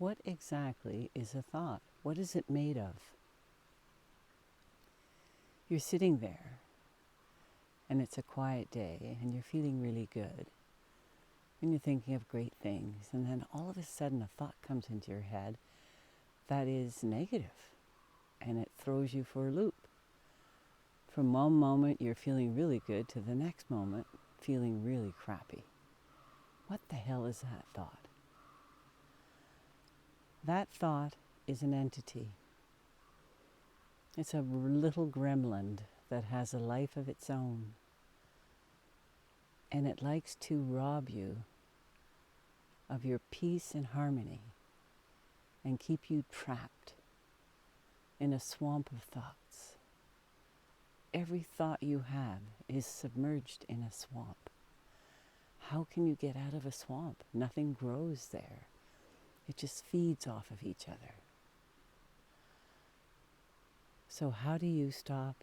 what exactly is a thought? What is it made of? You're sitting there, and it's a quiet day, and you're feeling really good, and you're thinking of great things, and then all of a sudden a thought comes into your head that is negative, and it throws you for a loop. From one moment you're feeling really good to the next moment feeling really crappy. What the hell is that thought? That thought is an entity. It's a little gremlin that has a life of its own. And it likes to rob you of your peace and harmony and keep you trapped in a swamp of thoughts. Every thought you have is submerged in a swamp. How can you get out of a swamp? Nothing grows there. It just feeds off of each other. So how do you stop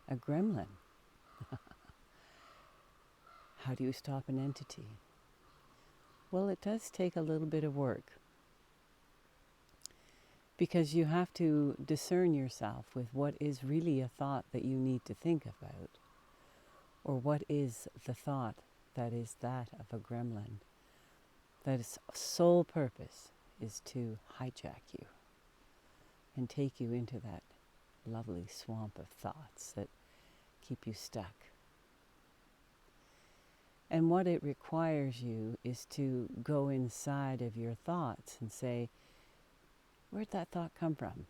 a gremlin? How do you stop an entity? Well, it does take a little bit of work, because you have to discern yourself with what is really a thought that you need to think about, or what is the thought that is that of a gremlin, that its sole purpose is to hijack you and take you into that lovely swamp of thoughts that keep you stuck. And what it requires you is to go inside of your thoughts and say, where'd that thought come from?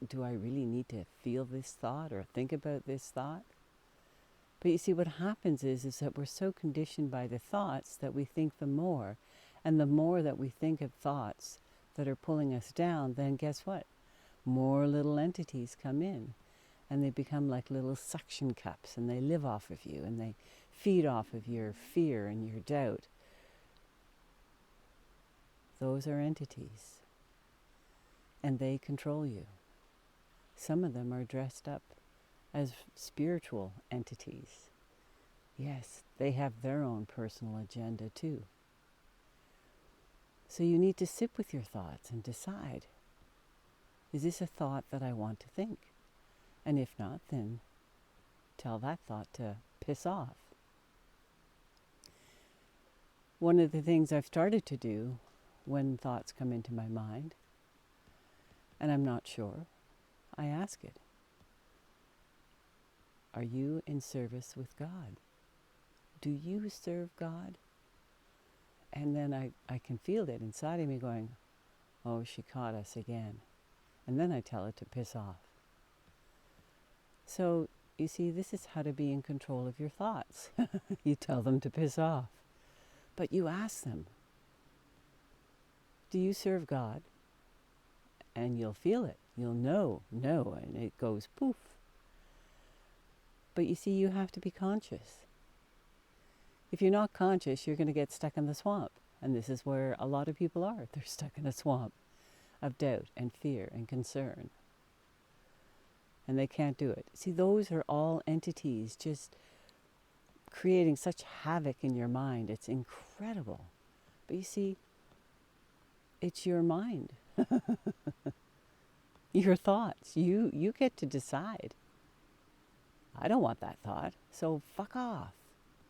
Do I really need to feel this thought or think about this thought? But you see, what happens is that we're so conditioned by the thoughts that we think the more. And the more that we think of thoughts that are pulling us down, then guess what? More little entities come in. And they become like little suction cups, and they live off of you, and they feed off of your fear and your doubt. Those are entities. And they control you. Some of them are dressed up as spiritual entities. Yes, they have their own personal agenda too. So you need to sit with your thoughts and decide, is this a thought that I want to think? And if not, then tell that thought to piss off. One of the things I've started to do when thoughts come into my mind, and I'm not sure, I ask it, are you in service with God? Do you serve God? And then I can feel it inside of me going, oh, she caught us again. And then I tell it to piss off. So, you see, this is how to be in control of your thoughts. You tell them to piss off. But you ask them, do you serve God? And you'll feel it. You'll know, and it goes poof. But you see, you have to be conscious. If you're not conscious, you're going to get stuck in the swamp. And this is where a lot of people are. They're stuck in a swamp of doubt and fear and concern. And they can't do it. See, those are all entities just creating such havoc in your mind. It's incredible. But you see, it's your mind. Your thoughts. You get to decide. I don't want that thought, so fuck off.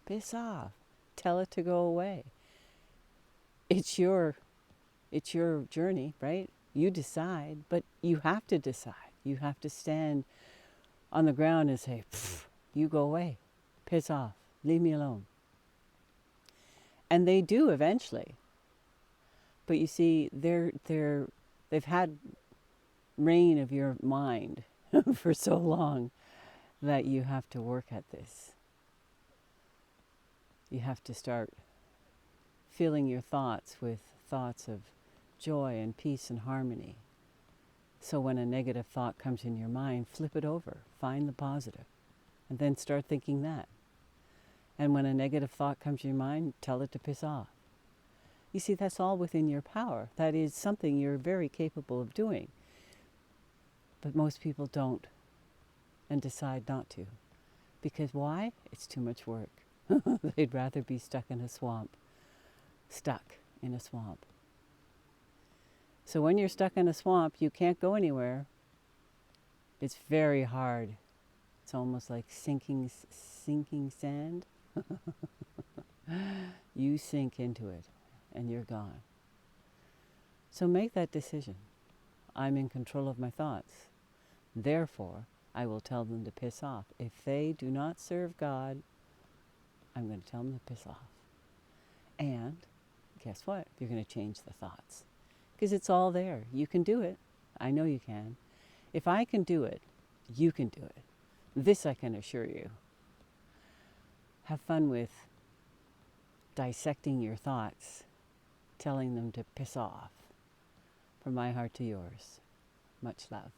Piss off. Tell it to go away. It's your journey, right? You decide, but you have to decide. You have to stand on the ground and say, you go away. Piss off. Leave me alone. And they do eventually. But you see, they've had reign of your mind for so long that you have to work at this. You have to start filling your thoughts with thoughts of joy and peace and harmony. So when a negative thought comes in your mind, flip it over, find the positive, and then start thinking that. And when a negative thought comes to your mind, tell it to piss off. You see, that's all within your power. That is something you're very capable of doing. But most people don't and decide not to. Because why? It's too much work. They'd rather be stuck in a swamp. Stuck in a swamp. So when you're stuck in a swamp, you can't go anywhere. It's very hard. It's almost like sinking sand. You sink into it and you're gone. So make that decision. I'm in control of my thoughts. Therefore, I will tell them to piss off. If they do not serve God, I'm going to tell them to piss off. And guess what? You're going to change the thoughts. Because it's all there. You can do it. I know you can. If I can do it, you can do it. This I can assure you. Have fun with dissecting your thoughts, telling them to piss off. From my heart to yours, much love.